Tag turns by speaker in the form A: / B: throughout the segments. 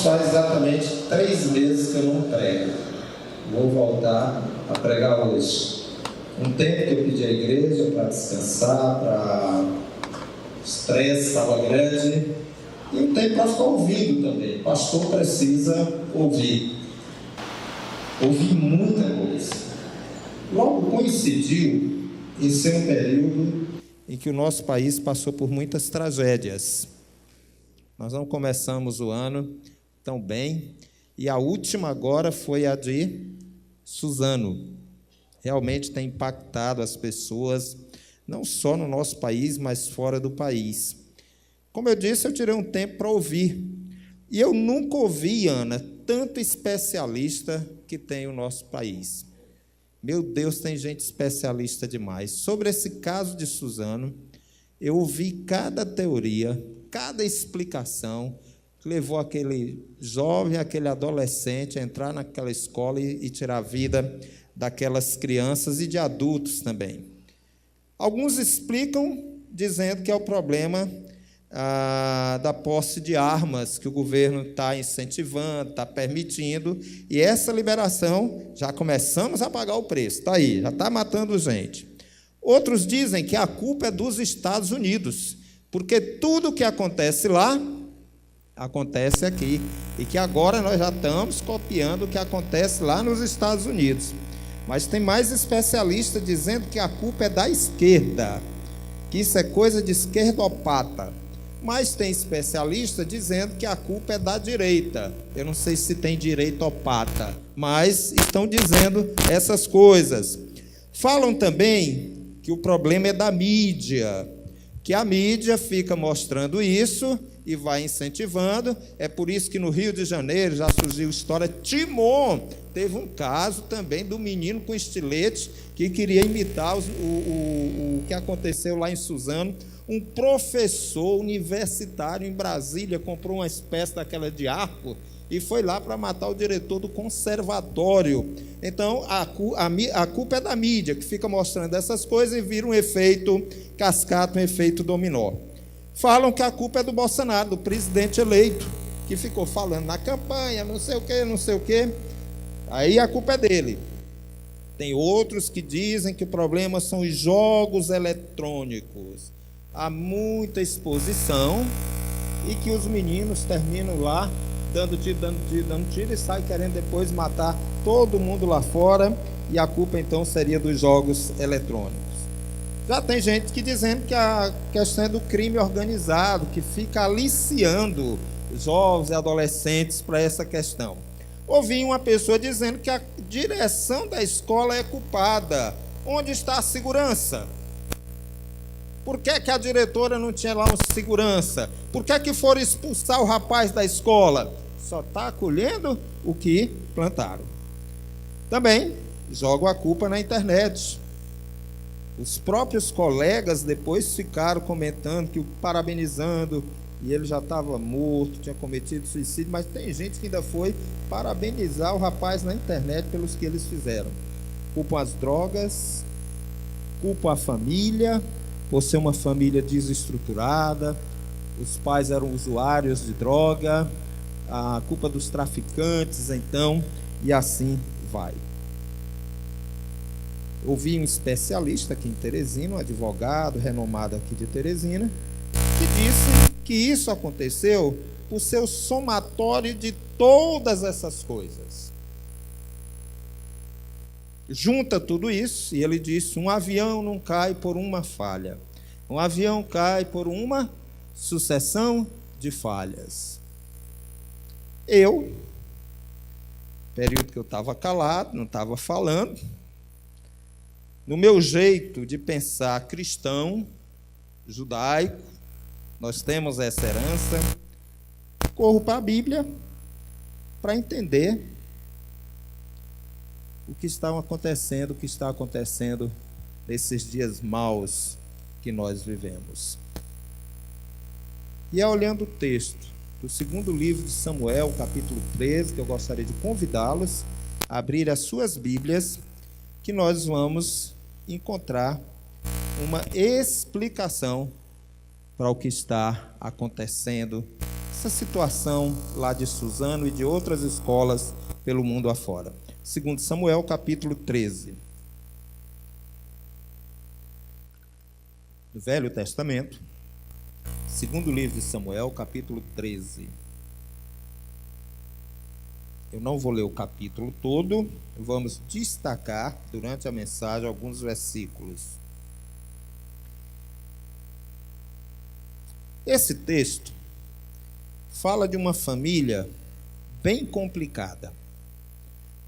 A: faz exatamente 3 meses que eu não prego. Vou voltar a pregar hoje. Um tempo que eu pedi à igreja para descansar, para o estresse estava grande, e um tempo para ficar ouvindo também. O pastor precisa ouvir muita coisa. Logo coincidiu em ser um período em que o nosso país passou por muitas tragédias. Nós não começamos o ano tão bem, e a última agora foi a de Suzano. Realmente tem impactado as pessoas, não só no nosso país, mas fora do país. Como eu disse, eu tirei um tempo para ouvir. E eu nunca ouvi, Ana, tanto especialista que tem o nosso país. Meu Deus, tem gente especialista demais. Sobre esse caso de Suzano, eu ouvi cada teoria, cada explicação que levou aquele jovem, aquele adolescente a entrar naquela escola e tirar a vida daquelas crianças e de adultos também. Alguns explicam dizendo que é o problema da posse de armas que o governo está incentivando, está permitindo, e essa liberação, já começamos a pagar o preço, está aí, já está matando gente. Outros dizem que a culpa é dos Estados Unidos, porque tudo o que acontece lá, acontece aqui, e que agora nós já estamos copiando o que acontece lá nos Estados Unidos. Mas tem mais especialistas dizendo que a culpa é da esquerda, que isso é coisa de esquerdopata. Mas tem especialista dizendo que a culpa é da direita. Eu não sei se tem direitopata, mas estão dizendo essas coisas. Falam também que o problema é da mídia, que a mídia fica mostrando isso e vai incentivando. É por isso que no Rio de Janeiro já surgiu a história Timon. Teve um caso também do menino com estilete que queria imitar o que aconteceu lá em Suzano. Um professor universitário em Brasília comprou uma espécie daquela de arco e foi lá para matar o diretor do conservatório. Então, a culpa é da mídia, que fica mostrando essas coisas e vira um efeito cascata, um efeito dominó. Falam que a culpa é do Bolsonaro, do presidente eleito, que ficou falando na campanha, não sei o quê, não sei o quê. Aí a culpa é dele. Tem outros que dizem que o problema são os jogos eletrônicos. Há muita exposição e que os meninos terminam lá dando tiro e saem querendo depois matar todo mundo lá fora, e a culpa então seria dos jogos eletrônicos. Já tem gente que dizendo que a questão é do crime organizado, que fica aliciando jovens e adolescentes para essa questão. Ouvi uma pessoa dizendo que a direção da escola é culpada. Onde está a segurança? Por que a diretora não tinha lá um segurança? Por que foram expulsar o rapaz da escola? Só está acolhendo o que plantaram. Também jogam a culpa na internet. Os próprios colegas depois ficaram comentando, parabenizando, e ele já estava morto, tinha cometido suicídio, mas tem gente que ainda foi parabenizar o rapaz na internet pelos que eles fizeram. Culpam as drogas, culpam a família, por ser uma família desestruturada, os pais eram usuários de droga, a culpa dos traficantes, então, e assim vai. Ouvi um especialista aqui em Teresina, um advogado renomado aqui de Teresina, que disse que isso aconteceu por ser o somatório de todas essas coisas. Junta tudo isso, e ele disse: um avião não cai por uma falha. Um avião cai por uma sucessão de falhas. Eu, período que eu estava calado, não estava falando, no meu jeito de pensar cristão, judaico, nós temos essa herança, corro para a Bíblia para entender o que está acontecendo nesses dias maus que nós vivemos. E é olhando o texto do 2º livro de Samuel, capítulo 13, que eu gostaria de convidá-los a abrir as suas Bíblias, que nós vamos encontrar uma explicação para o que está acontecendo, essa situação lá de Suzano e de outras escolas pelo mundo afora. 2 Samuel, capítulo 13. Do Velho Testamento, segundo livro de Samuel, capítulo 13. Eu não vou ler o capítulo todo, vamos destacar durante a mensagem alguns versículos. Esse texto fala de uma família bem complicada.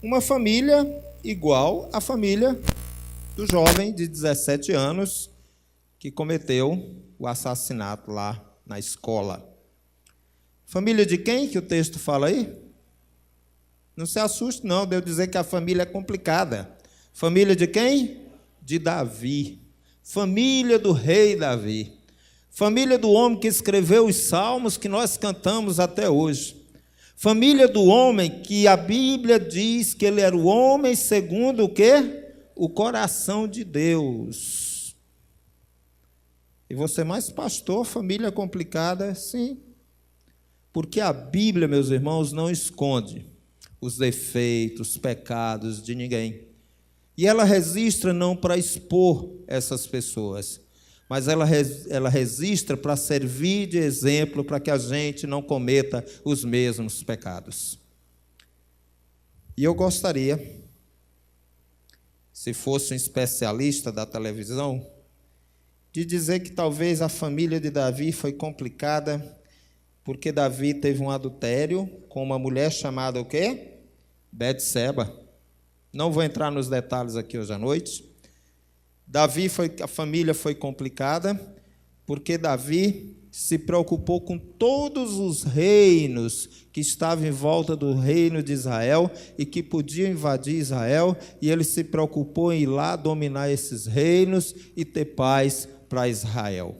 A: Uma família igual à família do jovem de 17 anos que cometeu o assassinato lá na escola. Família de quem que o texto fala aí? Não se assuste não, de eu dizer que a família é complicada. Família de quem? De Davi. Família do rei Davi. Família do homem que escreveu os salmos que nós cantamos até hoje. Família do homem que a Bíblia diz que ele era o homem segundo o quê? O coração de Deus. E você mais pastor, família complicada? Sim. Porque a Bíblia, meus irmãos, não esconde os defeitos, os pecados de ninguém. E ela registra não para expor essas pessoas, mas ela registra para servir de exemplo para que a gente não cometa os mesmos pecados. E eu gostaria, se fosse um especialista da televisão, de dizer que talvez a família de Davi foi complicada porque Davi teve um adultério com uma mulher chamada o quê? Betseba. Não vou entrar nos detalhes aqui hoje à noite. A família foi complicada porque Davi se preocupou com todos os reinos que estavam em volta do reino de Israel e que podiam invadir Israel, e ele se preocupou em ir lá dominar esses reinos e ter paz para Israel.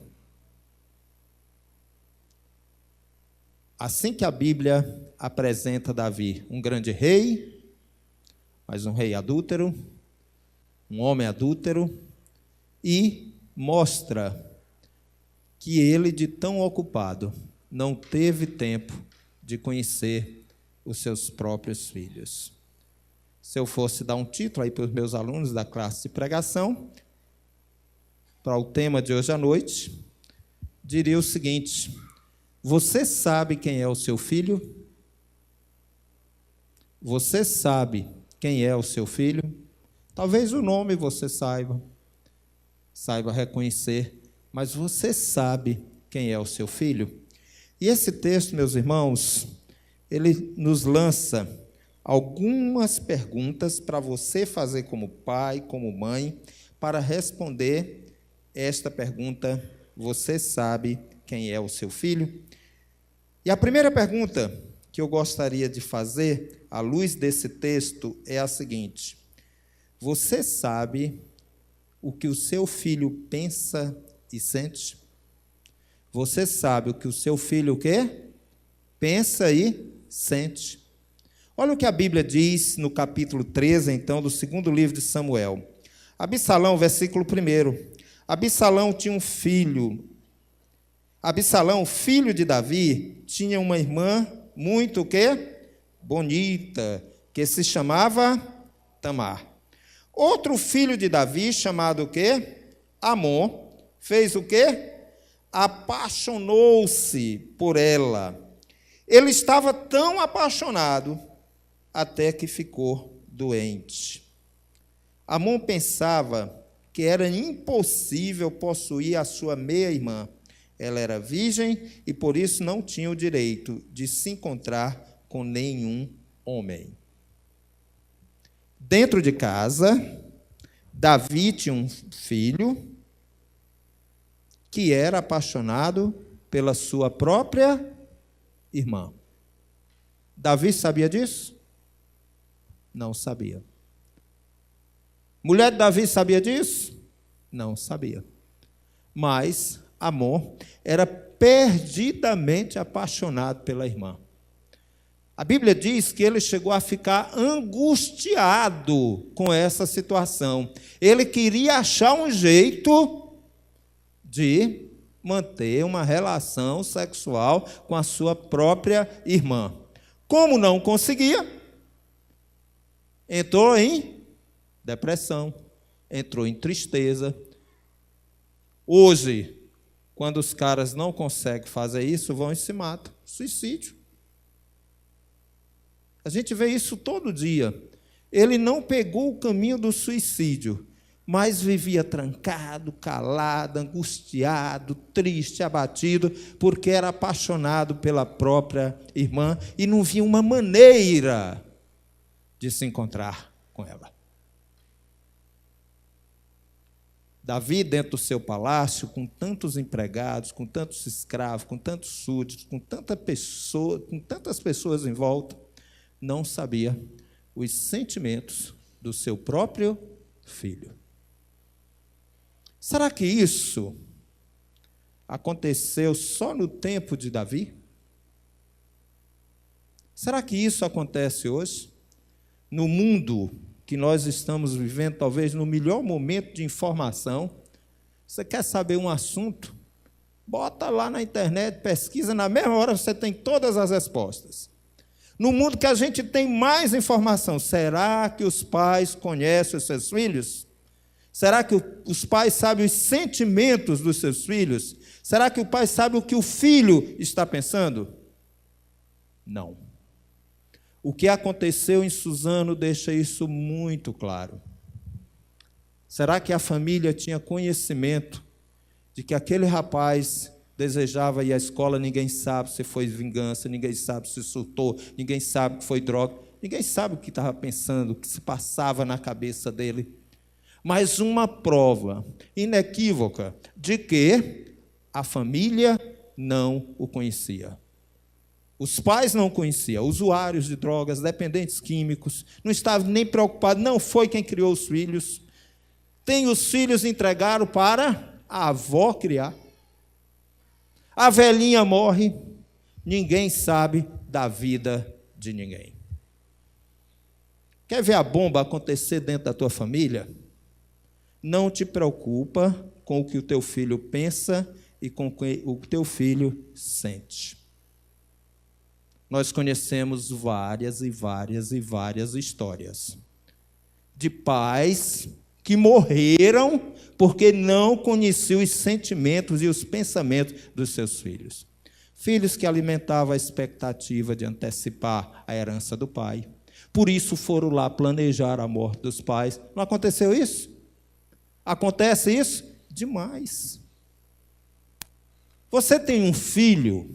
A: Assim que a Bíblia apresenta Davi, um grande rei, mas um rei adúltero, um homem adúltero, e mostra que ele, de tão ocupado, não teve tempo de conhecer os seus próprios filhos. Se eu fosse dar um título aí para os meus alunos da classe de pregação, para o tema de hoje à noite, diria o seguinte: você sabe quem é o seu filho? Você sabe quem é o seu filho? Talvez o nome você saiba reconhecer, mas você sabe quem é o seu filho? E esse texto, meus irmãos, ele nos lança algumas perguntas para você fazer como pai, como mãe, para responder esta pergunta: você sabe quem é o seu filho? E a primeira pergunta que eu gostaria de fazer, à luz desse texto, é a seguinte: você sabe o que o seu filho pensa e sente? Você sabe o que o seu filho o quê? Pensa e sente. Olha o que a Bíblia diz no capítulo 13, então, do segundo livro de Samuel. Absalão, versículo 1. Absalão tinha um filho. Absalão, filho de Davi, tinha uma irmã muito o quê? Bonita, que se chamava Tamar. Outro filho de Davi, chamado o quê? Amon, fez o quê? Apaixonou-se por ela. Ele estava tão apaixonado até que ficou doente. Amon pensava que era impossível possuir a sua meia-irmã. Ela era virgem e por isso não tinha o direito de se encontrar com nenhum homem. Dentro de casa, Davi tinha um filho que era apaixonado pela sua própria irmã. Davi sabia disso? Não sabia. Mulher de Davi sabia disso? Não sabia. Mas Amon era perdidamente apaixonado pela irmã. A Bíblia diz que ele chegou a ficar angustiado com essa situação. Ele queria achar um jeito de manter uma relação sexual com a sua própria irmã. Como não conseguia, entrou em depressão, entrou em tristeza. Hoje, quando os caras não conseguem fazer isso, vão e se matam. Suicídio. A gente vê isso todo dia. Ele não pegou o caminho do suicídio, mas vivia trancado, calado, angustiado, triste, abatido, porque era apaixonado pela própria irmã e não via uma maneira de se encontrar com ela. Davi, dentro do seu palácio, com tantos empregados, com tantos escravos, com tantos súditos, com tantas pessoas em volta, não sabia os sentimentos do seu próprio filho. Será que isso aconteceu só no tempo de Davi? Será que isso acontece hoje? No mundo que nós estamos vivendo, talvez no melhor momento de informação, você quer saber um assunto? Bota lá na internet, pesquisa, na mesma hora você tem todas as respostas. No mundo que a gente tem mais informação, será que os pais conhecem os seus filhos? Será que os pais sabem os sentimentos dos seus filhos? Será que o pai sabe o que o filho está pensando? Não. O que aconteceu em Suzano deixa isso muito claro. Será que a família tinha conhecimento de que aquele rapaz desejava ir à escola? Ninguém sabe se foi vingança, ninguém sabe se surtou, ninguém sabe que foi droga, ninguém sabe o que estava pensando, o que se passava na cabeça dele. Mas uma prova inequívoca de que a família não o conhecia. Os pais não conheciam, usuários de drogas, dependentes químicos, não estavam nem preocupados, não foi quem criou os filhos. Os filhos entregaram para a avó criar. A velhinha morre, ninguém sabe da vida de ninguém. Quer ver a bomba acontecer dentro da tua família? Não te preocupa com o que o teu filho pensa e com o que o teu filho sente. Nós conhecemos várias histórias de pais que morreram porque não conheciam os sentimentos e os pensamentos dos seus filhos. Filhos que alimentavam a expectativa de antecipar a herança do pai. Por isso foram lá planejar a morte dos pais. Não aconteceu isso? Acontece isso? Demais. Você tem um filho,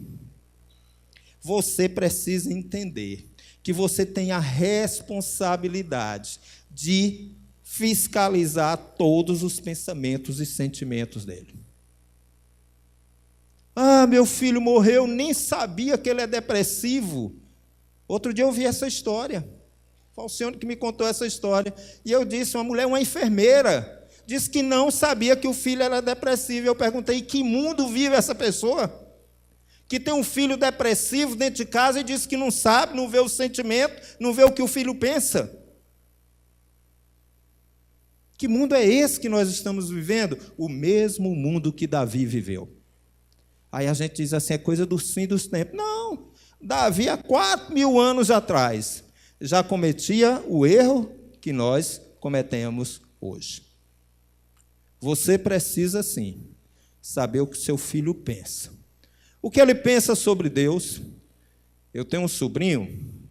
A: você precisa entender que você tem a responsabilidade de fiscalizar todos os pensamentos e sentimentos dele. Ah, meu filho morreu, nem sabia que ele é depressivo. Outro dia eu ouvi essa história. Foi o senhor que me contou essa história. E eu disse, uma enfermeira, disse que não sabia que o filho era depressivo. Eu perguntei, que mundo vive essa pessoa? Que tem um filho depressivo dentro de casa e diz que não sabe, não vê o sentimento, não vê o que o filho pensa. Que mundo é esse que nós estamos vivendo? O mesmo mundo que Davi viveu. Aí a gente diz assim, é coisa do fim dos tempos. Não, Davi há 4.000 anos atrás já cometia o erro que nós cometemos hoje. Você precisa, sim, saber o que seu filho pensa. O que ele pensa sobre Deus. Eu tenho um sobrinho,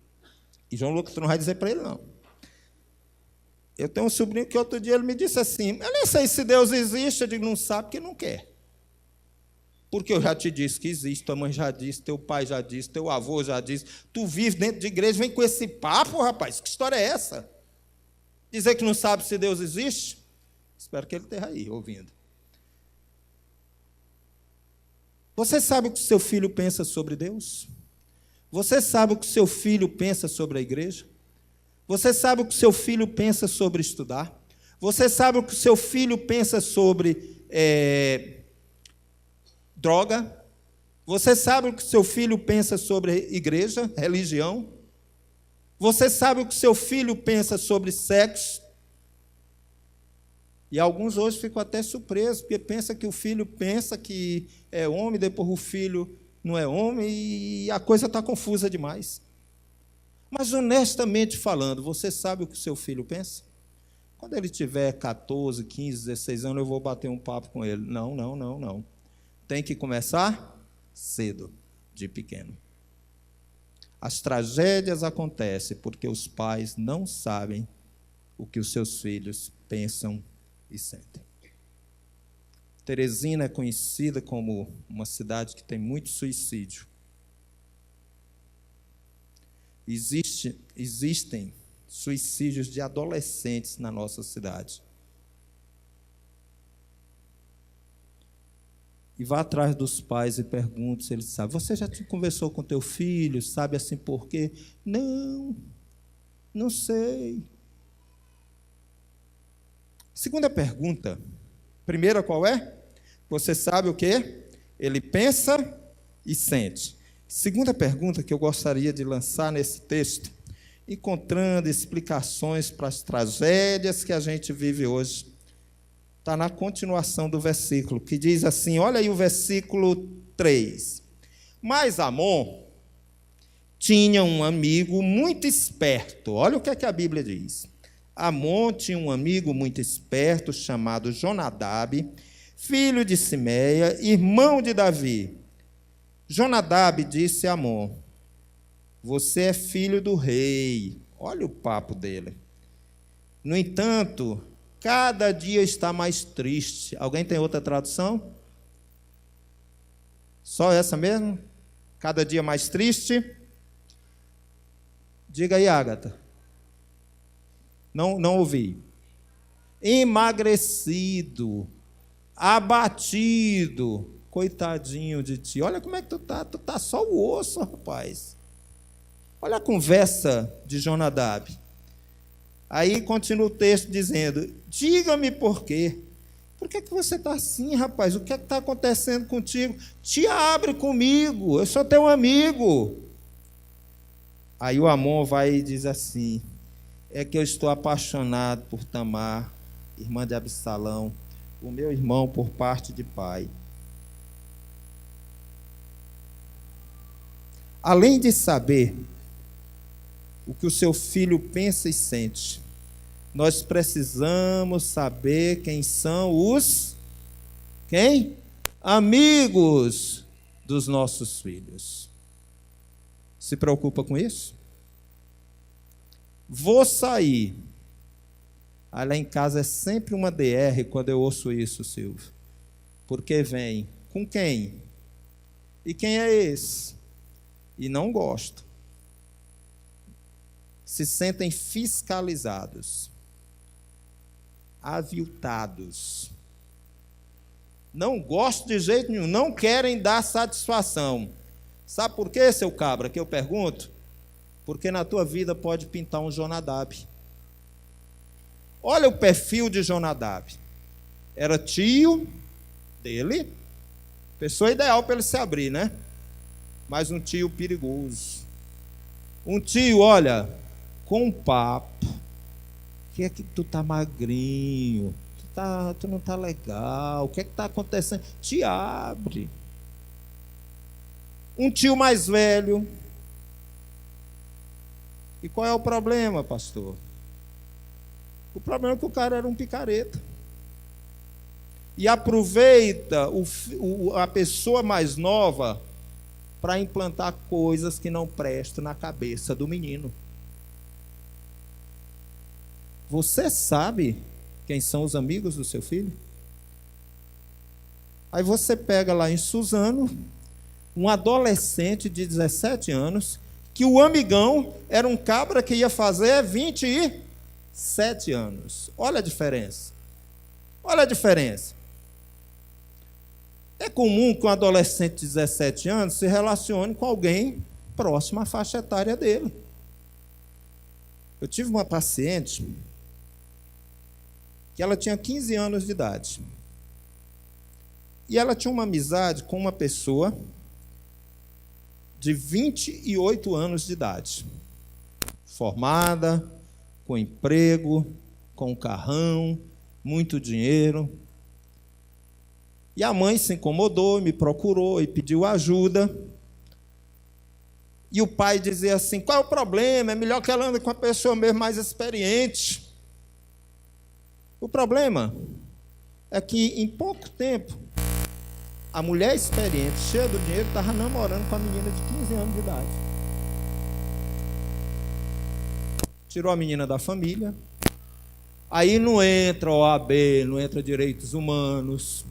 A: e João Lucas não vai dizer para ele, não. Eu tenho um sobrinho que outro dia ele me disse assim, eu nem sei se Deus existe. Eu digo, não sabe porque não quer. Porque eu já te disse que existe, tua mãe já disse, teu pai já disse, teu avô já disse. Tu vive dentro de igreja, vem com esse papo, rapaz. Que história é essa? Dizer que não sabe se Deus existe? Espero que ele esteja aí, ouvindo. Você sabe o que seu filho pensa sobre Deus? Você sabe o que seu filho pensa sobre a igreja? Você sabe o que seu filho pensa sobre estudar? Você sabe o que seu filho pensa sobre droga? Você sabe o que seu filho pensa sobre igreja, religião? Você sabe o que seu filho pensa sobre sexo? E alguns hoje ficam até surpresos, porque pensa que o filho pensa que é homem, depois o filho não é homem, e a coisa está confusa demais. Mas, honestamente falando, você sabe o que o seu filho pensa? Quando ele tiver 14, 15, 16 anos, eu vou bater um papo com ele. Não. Tem que começar cedo, de pequeno. As tragédias acontecem porque os pais não sabem o que os seus filhos pensam e sentem. Teresina é conhecida como uma cidade que tem muito suicídio. Existem suicídios de adolescentes na nossa cidade. E vá atrás dos pais e pergunte se eles sabem. Você já conversou com teu filho? Sabe assim por quê? Não sei. Segunda pergunta. Primeira qual é? Você sabe o quê? Ele pensa e sente. Segunda pergunta que eu gostaria de lançar nesse texto, encontrando explicações para as tragédias que a gente vive hoje, está na continuação do versículo, que diz assim, olha aí o versículo 3. Mas Amon tinha um amigo muito esperto. Olha o que é que a Bíblia diz. Amon tinha um amigo muito esperto chamado Jonadab, filho de Simeia, irmão de Davi. Jonadab disse a Amon, você é filho do rei. Olha o papo dele. No entanto, cada dia está mais triste. Alguém tem outra tradução? Só essa mesmo? Cada dia mais triste? Diga aí, Ágata. Não ouvi. Emagrecido, abatido. Coitadinho de ti. Olha como é que tu tá só o osso, rapaz. Olha a conversa de Jonadab. Aí continua o texto dizendo, diga-me por quê. Por que você está assim, rapaz? O que é que está acontecendo contigo? Te abre comigo, eu sou teu amigo. Aí o Amon vai e diz assim, é que eu estou apaixonado por Tamar, irmã de Absalão, o meu irmão por parte de pai. Além de saber o que o seu filho pensa e sente, nós precisamos saber quem são os amigos dos nossos filhos. Se preocupa com isso? Vou sair. Aí lá em casa é sempre uma DR quando eu ouço isso, Silvio. Porque vem, com quem? E quem é esse? E não gosto. Se sentem fiscalizados, aviltados. Não gostam de jeito nenhum, não querem dar satisfação. Sabe por quê, seu cabra, que eu pergunto? Porque na tua vida pode pintar um Jonadab. Olha o perfil de Jonadab. Era tio dele, pessoa ideal para ele se abrir, né? Mas um tio perigoso. Um tio, olha, com um papo. Que é que tu tá magrinho? Tu não tá legal. O que é que tá acontecendo? Te abre. Um tio mais velho. E qual é o problema, pastor? O problema é que o cara era um picareta. E aproveita a pessoa mais nova para implantar coisas que não prestam na cabeça do menino. Você sabe quem são os amigos do seu filho? Aí você pega lá em Suzano, um adolescente de 17 anos, que o amigão era um cabra que ia fazer 27 anos. Olha a diferença. Olha a diferença. É comum que um adolescente de 17 anos se relacione com alguém próximo à faixa etária dele. Eu tive uma paciente que ela tinha 15 anos de idade. E ela tinha uma amizade com uma pessoa de 28 anos de idade. Formada, com emprego, com carrão, muito dinheiro. E a mãe se incomodou, me procurou e pediu ajuda. E o pai dizia assim: qual é o problema? É melhor que ela ande com uma pessoa mesmo mais experiente. O problema é que, em pouco tempo, a mulher experiente, cheia do dinheiro, estava namorando com a menina de 15 anos de idade. Tirou a menina da família. Aí não entra OAB, não entra direitos humanos.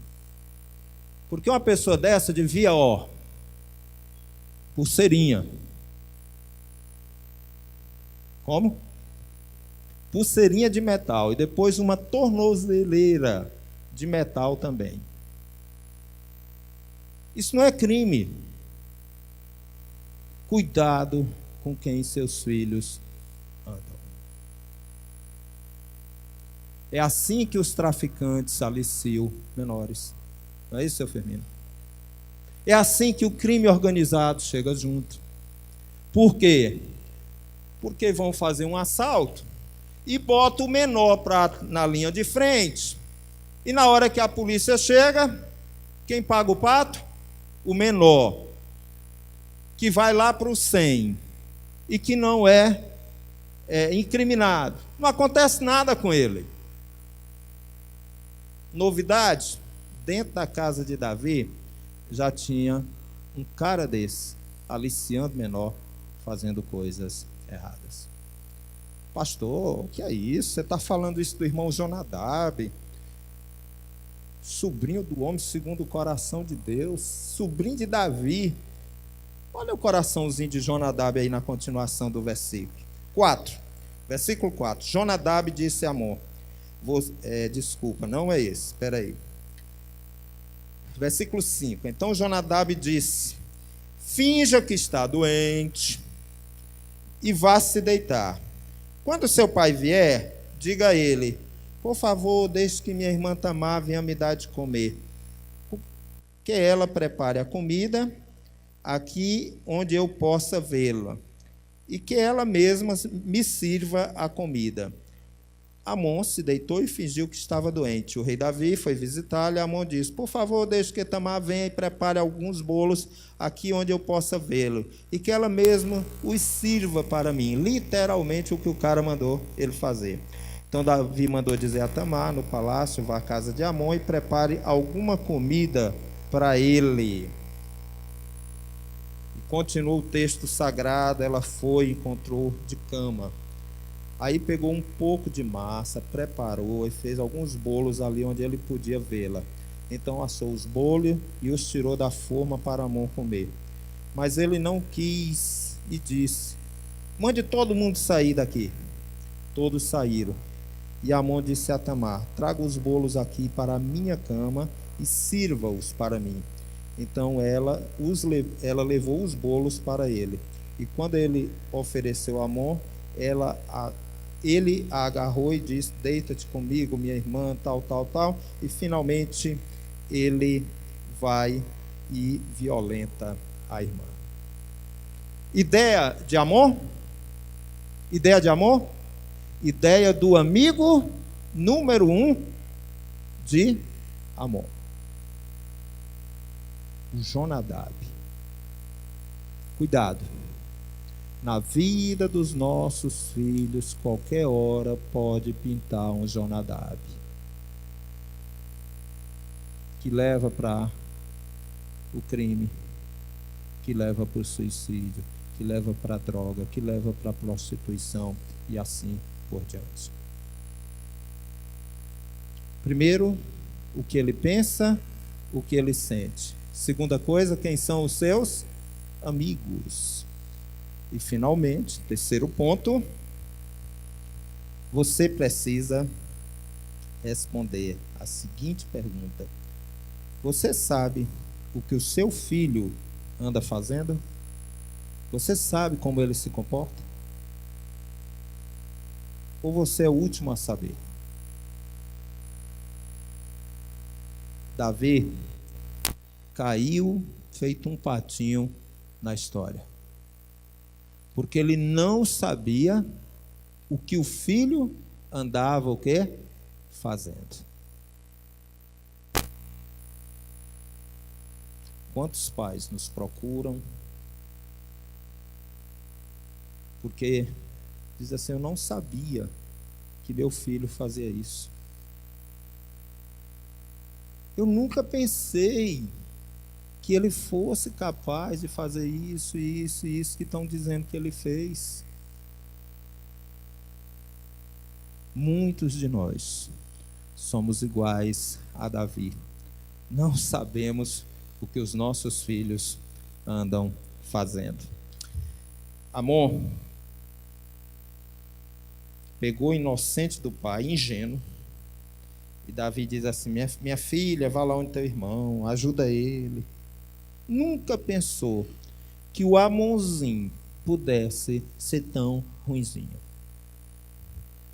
A: Porque uma pessoa dessa devia, pulseirinha. Como? Pulseirinha de metal. E depois uma tornozeleira de metal também. Isso não é crime. Cuidado com quem seus filhos andam. É assim que os traficantes aliciam menores. Não é isso, seu Firmino? É assim que o crime organizado chega junto. Por quê? Porque vão fazer um assalto e botam o menor na linha de frente. E na hora que a polícia chega, quem paga o pato? O menor, que vai lá para o 100 e que não é incriminado. Não acontece nada com ele. Novidade, dentro da casa de Davi, já tinha um cara desse, aliciando menor, fazendo coisas erradas. Pastor, o que é isso? Você está falando isso do irmão Jonadab, sobrinho do homem segundo o coração de Deus, sobrinho de Davi. Olha o coraçãozinho de Jonadab aí na continuação do versículo 4. Versículo 4. Jonadab disse a Amon. Desculpa, não é esse, espera aí. Versículo 5. Então Jonadab disse: finja que está doente e vá se deitar. Quando seu pai vier, diga a ele: por favor, deixe que minha irmã Tamar venha me dar de comer. Que ela prepare a comida aqui onde eu possa vê-la, e que ela mesma me sirva a comida. Amon se deitou e fingiu que estava doente. O rei Davi foi visitá-lo e Amon disse: por favor, deixe que Tamar venha e prepare alguns bolos aqui onde eu possa vê-lo, e que ela mesma os sirva para mim. Literalmente o que o cara mandou ele fazer. Então Davi mandou dizer a Tamar, no palácio: vá à casa de Amon e prepare alguma comida para ele. E continua o texto sagrado: ela foi e encontrou de cama. Aí pegou um pouco de massa, preparou e fez alguns bolos ali onde ele podia vê-la. Então assou os bolos e os tirou da forma para Amon comer. Mas ele não quis e disse: mande todo mundo sair daqui. Todos saíram. E Amon disse a Tamar: traga os bolos aqui para a minha cama e sirva-os para mim. Então ela levou os bolos para ele. E quando ele ofereceu a Amon, ele a agarrou e disse: deita-te comigo, minha irmã, tal. E finalmente ele vai e violenta a irmã. Ideia de amor? Ideia de amor? Ideia do amigo número 1 de Amon, o Jonadab. Cuidado. Na vida dos nossos filhos, qualquer hora pode pintar um Jonadab, que leva para o crime, que leva para o suicídio, que leva para a droga, que leva para a prostituição e assim por diante. Primeiro, o que ele pensa, o que ele sente. Segunda coisa, quem são os seus amigos. E finalmente, terceiro ponto, você precisa responder a seguinte pergunta: você sabe o que o seu filho anda fazendo? Você sabe como ele se comporta? Ou você é o último a saber? Davi caiu feito um patinho na história, porque ele não sabia o que o filho andava fazendo. Quantos pais nos procuram porque diz assim: eu não sabia que meu filho fazia isso. Eu nunca pensei que ele fosse capaz de fazer isso, isso e isso que estão dizendo que ele fez. Muitos de nós somos iguais a Davi. Não sabemos o que os nossos filhos andam fazendo. Amor pegou o inocente do pai, ingênuo, e Davi diz assim: minha filha, vá lá onde teu irmão, ajuda ele. Nunca pensou que o Amonzinho pudesse ser tão ruinzinho.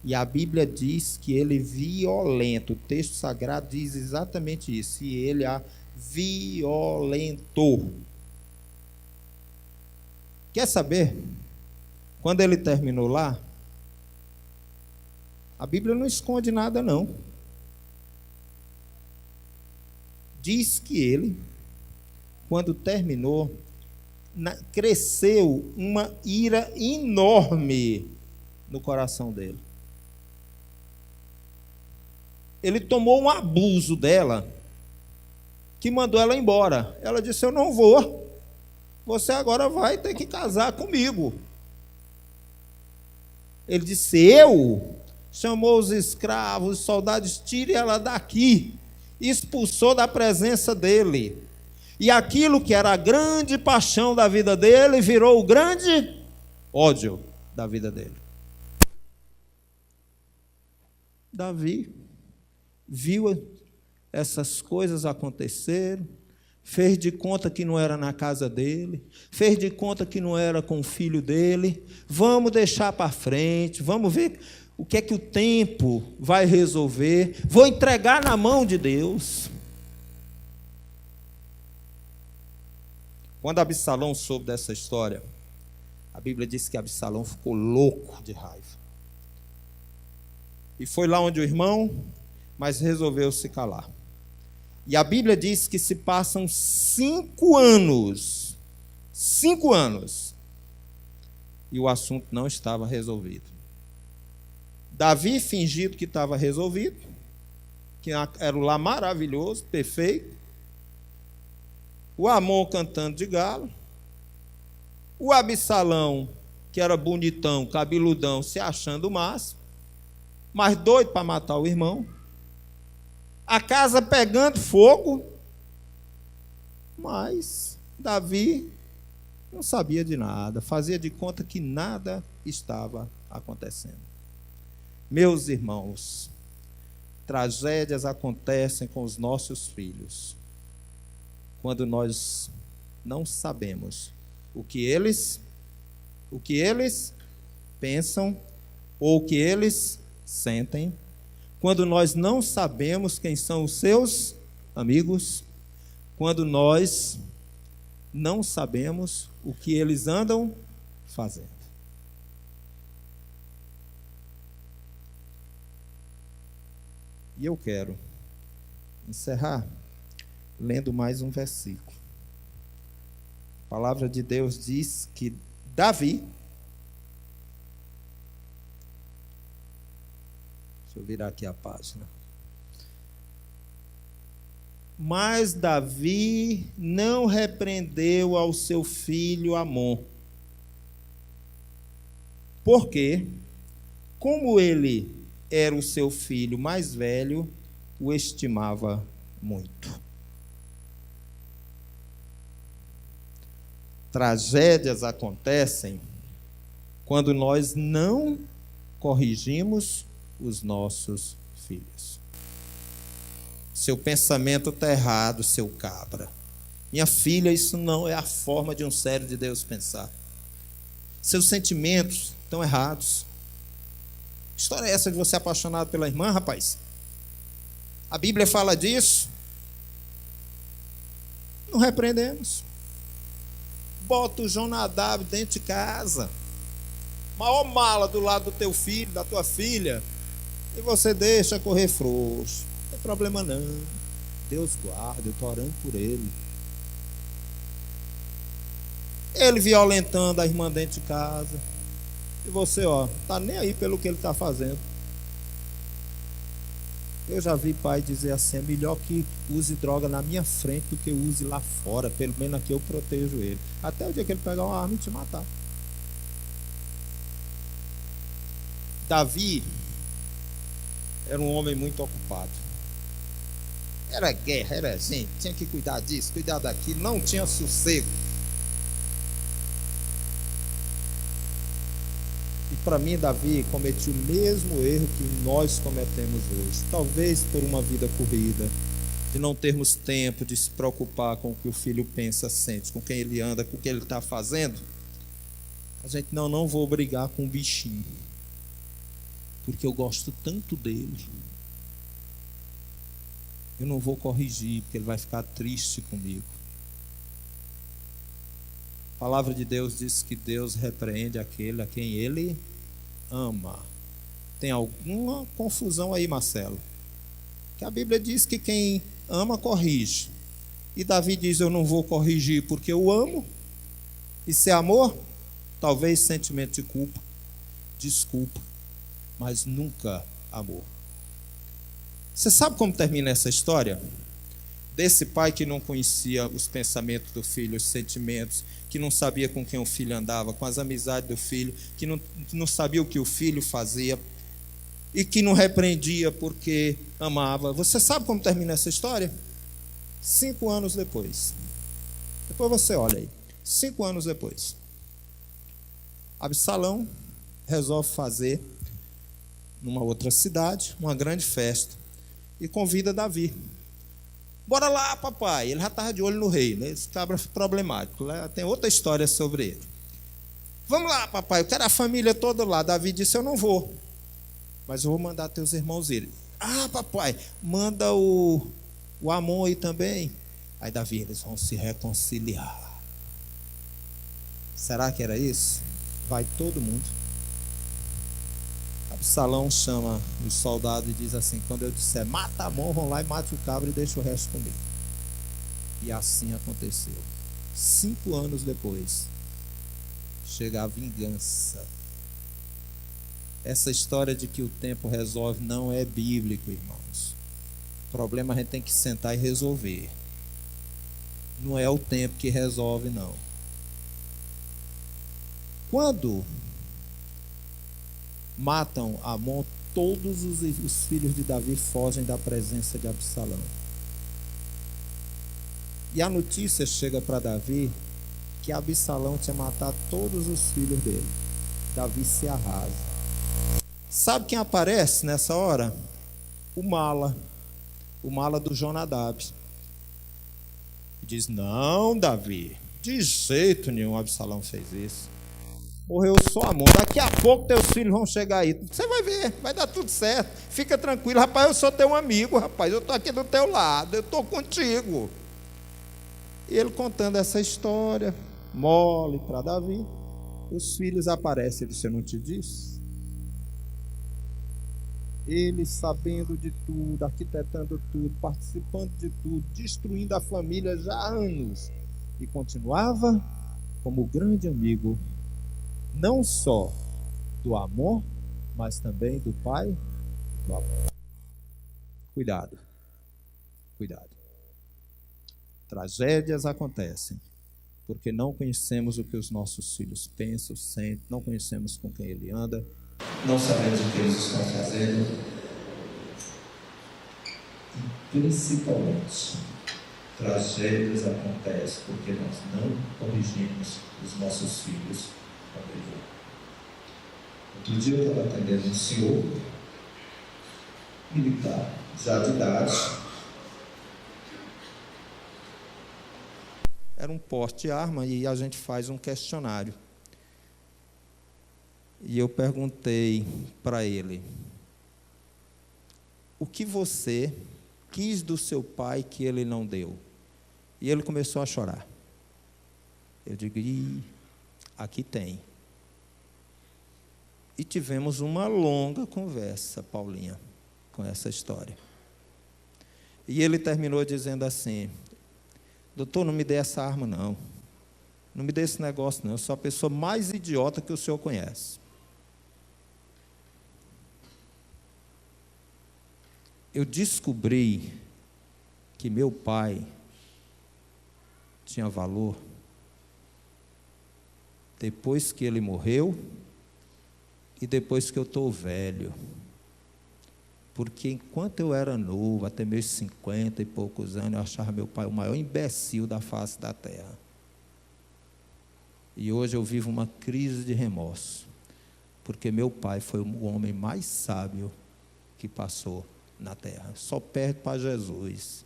A: E a Bíblia diz que ele violento, o texto sagrado diz exatamente isso, e ele a violentou. Quer saber? Quando ele terminou lá, a Bíblia não esconde nada não. Diz que ele, quando terminou, cresceu uma ira enorme no coração dele. Ele tomou um abuso dela, que mandou ela embora. Ela disse: eu não vou, você agora vai ter que casar comigo. Ele disse: eu? Chamou os escravos, os soldados: tire ela daqui. Expulsou da presença dele. E aquilo que era a grande paixão da vida dele virou o grande ódio da vida dele. Davi viu essas coisas acontecerem, fez de conta que não era na casa dele, fez de conta que não era com o filho dele. Vamos deixar para frente, vamos ver o que é que o tempo vai resolver. Vou entregar na mão de Deus. Quando Absalão soube dessa história, a Bíblia diz que Absalão ficou louco de raiva. E foi lá onde o irmão, mas resolveu se calar. E a Bíblia diz que se passam 5 anos, 5 anos, e o assunto não estava resolvido. Davi fingindo que estava resolvido, que era um lar maravilhoso, perfeito. O Amon cantando de galo. O Absalão, que era bonitão, cabeludão, se achando o máximo, mas doido para matar o irmão. A casa pegando fogo, mas Davi não sabia de nada, fazia de conta que nada estava acontecendo. Meus irmãos, tragédias acontecem com os nossos filhos quando nós não sabemos o que eles pensam ou o que eles sentem, quando nós não sabemos quem são os seus amigos, quando nós não sabemos o que eles andam fazendo. E eu quero encerrar lendo mais um versículo. A palavra de Deus diz que Davi, deixa eu virar aqui a página. Mas Davi não repreendeu ao seu filho Amon, porque, como ele era o seu filho mais velho, o estimava muito. Tragédias acontecem quando nós não corrigimos os nossos filhos. Seu pensamento está errado, seu cabra. Minha filha, isso não é a forma de um servo de Deus pensar. Seus sentimentos estão errados. Que história é essa de você apaixonado pela irmã, rapaz? A Bíblia fala disso. Não repreendemos. Bota o Jonadab dentro de casa. Maior mala do lado do teu filho, da tua filha. E você deixa correr frouxo. Não tem problema não. Deus guarda, eu estou orando por ele. Ele violentando a irmã dentro de casa. E você, tá nem aí pelo que ele está fazendo. Eu já vi pai dizer assim: é melhor que use droga na minha frente do que use lá fora. Pelo menos aqui eu protejo ele. Até o dia que ele pegar uma arma e te matar. Davi era um homem muito ocupado. Era guerra, era gente, tinha que cuidar disso, cuidar daquilo, não tinha sossego. E para mim, Davi cometeu o mesmo erro que nós cometemos hoje. Talvez por uma vida corrida, de não termos tempo de se preocupar com o que o filho pensa, sente, com quem ele anda, com o que ele está fazendo. A gente não vou brigar com o bichinho, porque eu gosto tanto dele. Eu não vou corrigir, porque ele vai ficar triste comigo. A palavra de Deus diz que Deus repreende aquele a quem ele ama. Tem alguma confusão aí, Marcelo? Que a Bíblia diz que quem ama corrige. E Davi diz: eu não vou corrigir porque eu amo. Isso é amor? Talvez sentimento de culpa, desculpa, mas nunca amor. Você sabe como termina essa história? Desse pai que não conhecia os pensamentos do filho, os sentimentos, que não sabia com quem o filho andava, com as amizades do filho, que não sabia o que o filho fazia e que não repreendia porque amava. Você sabe como termina essa história? 5 anos depois. Depois você olha aí. 5 anos depois. Absalão resolve fazer, numa outra cidade, uma grande festa e convida Davi. Bora lá, papai. Ele já estava de olho no rei, né? Esse cabra problemático. Tem outra história sobre ele. Vamos lá, papai. Eu quero a família toda lá. Davi disse: eu não vou, mas eu vou mandar teus irmãos irem. Ah, papai, manda o Amon aí também. Aí Davi: eles vão se reconciliar. Será que era isso? Vai todo mundo. Absalão chama os soldados e diz assim: quando eu disser mata Amon, vão lá e mate o cabra e deixa o resto comigo. E assim aconteceu. 5 anos depois, chega a vingança. Essa história de que o tempo resolve não é bíblico, irmãos. O problema a gente tem que sentar e resolver. Não é o tempo que resolve, não. Quando matam Amon, todos os filhos de Davi fogem da presença de Absalão. E a notícia chega para Davi que Absalão tinha matado todos os filhos dele. Davi se arrasa. Sabe quem aparece nessa hora? O mala do Jonadab. Diz: não, Davi, de jeito nenhum Absalão fez isso. Morreu só Amon. Daqui a pouco teus filhos vão chegar aí. Você vai ver, vai dar tudo certo. Fica tranquilo, rapaz, eu sou teu amigo, rapaz. Eu estou aqui do teu lado, eu estou contigo. E ele contando essa história, mole para Davi. Os filhos aparecem. Ele disse: eu não te disse? Ele sabendo de tudo, arquitetando tudo, participando de tudo, destruindo a família já há anos. E continuava como grande amigo, não só do amor, mas também do pai do amor. Cuidado, cuidado. Tragédias acontecem porque não conhecemos o que os nossos filhos pensam, sentem, não conhecemos com quem ele anda, não sabemos o que eles estão fazendo. E principalmente, tragédias acontecem porque nós não corrigimos os nossos filhos quando ele erram. Outro dia eu estava atendendo um senhor militar, já de idade. Era um porte de arma e a gente faz um questionário. E eu perguntei para ele: o que você quis do seu pai que ele não deu? E ele começou a chorar. Eu digo: aqui tem. E tivemos uma longa conversa, Paulinha. com essa história. E ele terminou dizendo assim: doutor, não me dê essa arma não. Não me dê esse negócio não. Eu sou a pessoa mais idiota que o senhor conhece. Eu descobri que meu pai tinha valor depois que ele morreu e depois que eu estou velho. Porque enquanto eu era novo, até meus 50 e poucos anos, eu achava meu pai o maior imbecil da face da terra. E hoje eu vivo uma crise de remorso, porque meu pai foi o homem mais sábio que passou na terra. Só perde para Jesus.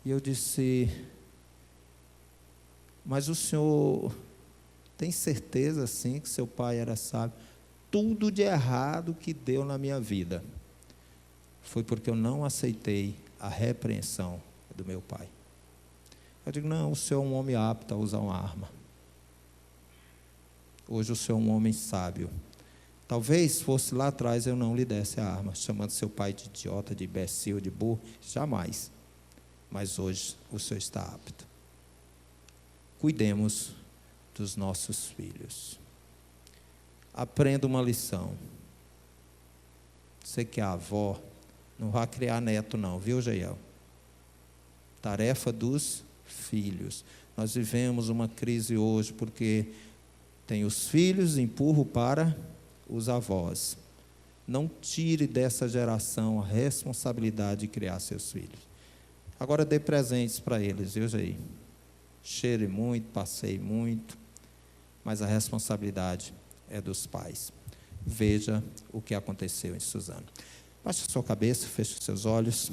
A: E eu disse: mas o senhor tem certeza, sim, que seu pai era sábio? Tudo de errado que deu na minha vida foi porque eu não aceitei a repreensão do meu pai. Eu digo: não, o senhor é um homem apto a usar uma arma. Hoje o senhor é um homem sábio. Talvez fosse lá atrás eu não lhe desse a arma, chamando seu pai de idiota, de imbecil, de burro, jamais. Mas hoje o senhor está apto. Cuidemos dos nossos filhos. Aprenda uma lição. Você que é avó, não vai criar neto não, viu, Jael? Tarefa dos filhos. Nós vivemos uma crise hoje porque tem os filhos, empurro para os avós. Não tire dessa geração a responsabilidade de criar seus filhos. Agora dê presentes para eles, viu, Jair? Cheire muito, passeie muito, mas a responsabilidade é dos pais. Veja o que aconteceu em Suzano. Baixe a sua cabeça, feche os seus olhos.